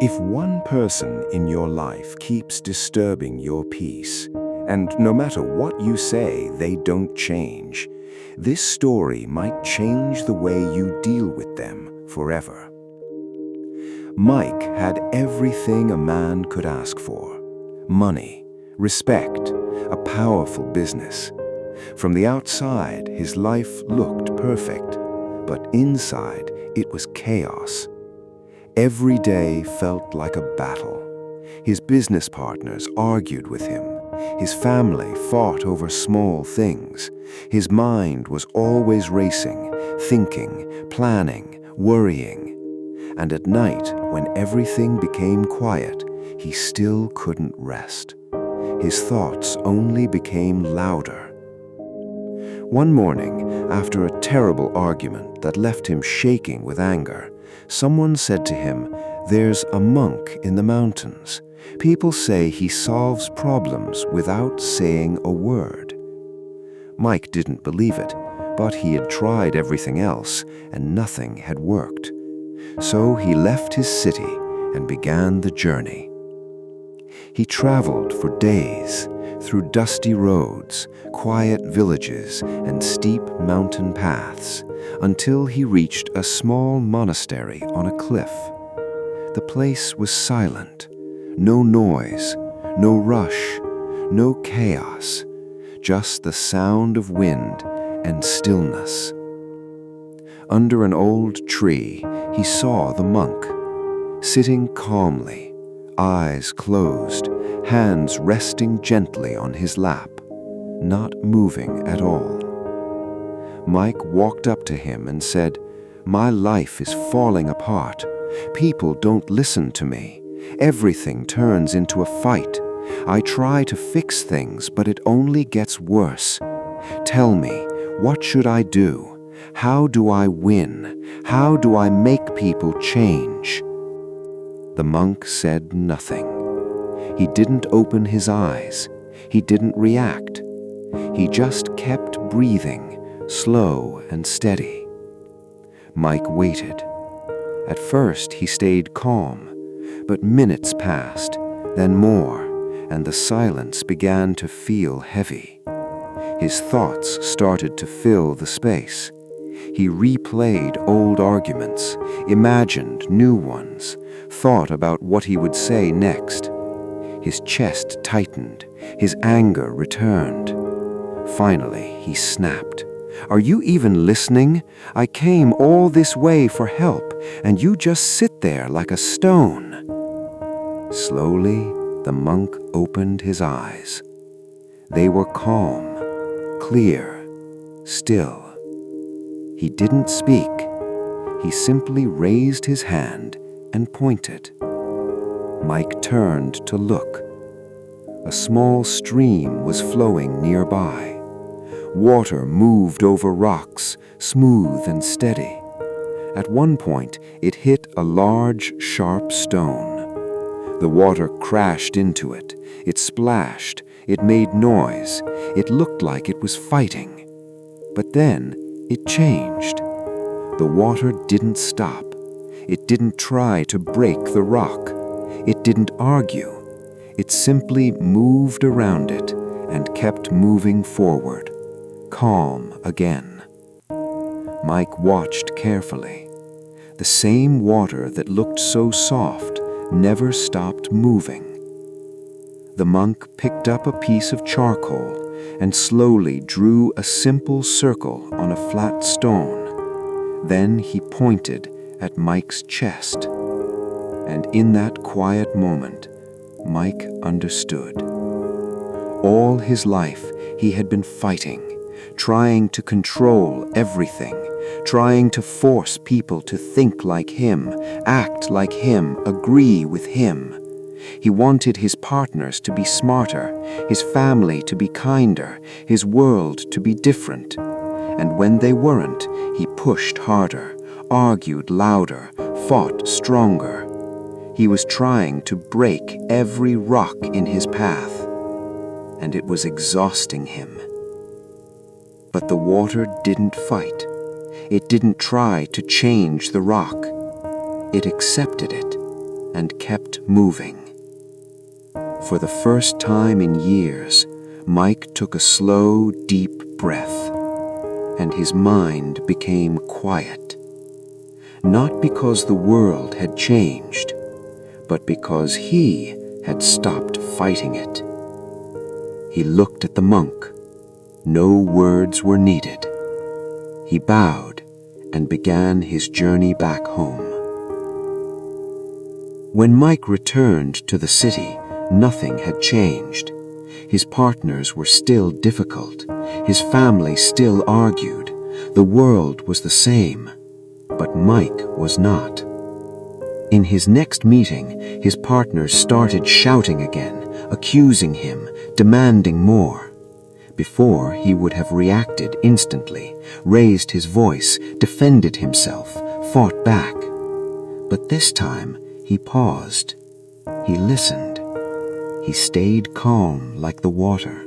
If one person in your life keeps disturbing your peace, and no matter what you say, they don't change, this story might change the way you deal with them forever. Mike had everything a man could ask for: money, respect, a powerful business. From the outside, his life looked perfect, but inside it was chaos. Every day felt like a battle. His business partners argued with him. His family fought over small things. His mind was always racing, thinking, planning, worrying. And at night, when everything became quiet, he still couldn't rest. His thoughts only became louder. One morning, after a terrible argument that left him shaking with anger, someone said to him, "There's a monk in the mountains. People say he solves problems without saying a word." Mike didn't believe it, but he had tried everything else, and nothing had worked. So he left his city and began the journey. He traveled for days, through dusty roads, quiet villages, and steep mountain paths, until he reached a small monastery on a cliff. The place was silent. No noise, no rush, no chaos, just the sound of wind and stillness. Under an old tree, he saw the monk, sitting calmly, eyes closed, hands resting gently on his lap, not moving at all. Mike walked up to him and said, "My life is falling apart. People don't listen to me. Everything turns into a fight. I try to fix things, but it only gets worse. Tell me, what should I do? How do I win? How do I make people change?" The monk said nothing. He didn't open his eyes. He didn't react. He just kept breathing, slow and steady. Mike waited. At first he stayed calm, but minutes passed, then more, and the silence began to feel heavy. His thoughts started to fill the space. He replayed old arguments, imagined new ones, thought about what he would say next. His chest tightened, his anger returned. Finally, he snapped. "Are you even listening? I came all this way for help, and you just sit there like a stone." Slowly, the monk opened his eyes. They were calm, clear, still. He didn't speak. He simply raised his hand and pointed. Mike turned to look. A small stream was flowing nearby. Water moved over rocks, smooth and steady. At one point, it hit a large, sharp stone. The water crashed into it. It splashed. It made noise. It looked like it was fighting. But then, it changed. The water didn't stop. It didn't try to break the rock. It didn't argue. It simply moved around it and kept moving forward, calm again. Mike watched carefully. The same water that looked so soft never stopped moving. The monk picked up a piece of charcoal and slowly drew a simple circle on a flat stone. Then he pointed at Mike's chest. And in that quiet moment, Mike understood. All his life, he had been fighting, trying to control everything, trying to force people to think like him, act like him, agree with him. He wanted his partners to be smarter, his family to be kinder, his world to be different. And when they weren't, he pushed harder, argued louder, fought stronger. He was trying to break every rock in his path, and it was exhausting him. But the water didn't fight. It didn't try to change the rock. It accepted it. and kept moving. For the first time in years, Mike took a slow, deep breath, and his mind became quiet. Not because the world had changed, but because he had stopped fighting it. He looked at the monk. No words were needed. He bowed and began his journey back home. When Mike returned to the city, nothing had changed. His partners were still difficult. His family still argued. The world was the same, but Mike was not. In his next meeting, his partners started shouting again, accusing him, demanding more. Before, he would have reacted instantly, raised his voice, defended himself, fought back. But this time, he paused. He listened. He stayed calm like the water.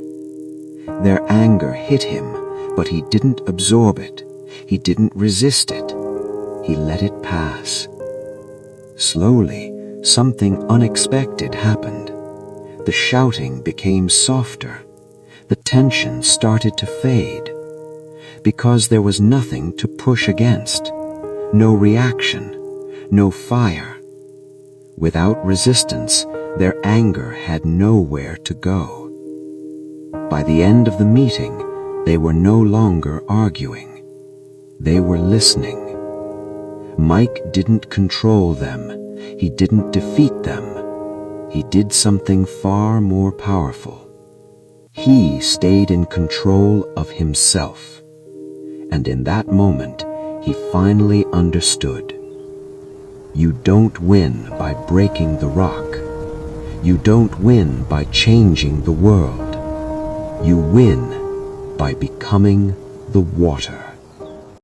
Their anger hit him, but he didn't absorb it. He didn't resist it. He let it pass. Slowly, something unexpected happened. The shouting became softer. The tension started to fade. Because there was nothing to push against. No reaction. No fire. Without resistance, their anger had nowhere to go. By the end of the meeting, they were no longer arguing. They were listening. Mike didn't control them. He didn't defeat them. He did something far more powerful. He stayed in control of himself. And in that moment, he finally understood. You don't win by breaking the rock. You don't win by changing the world. You win by becoming the water.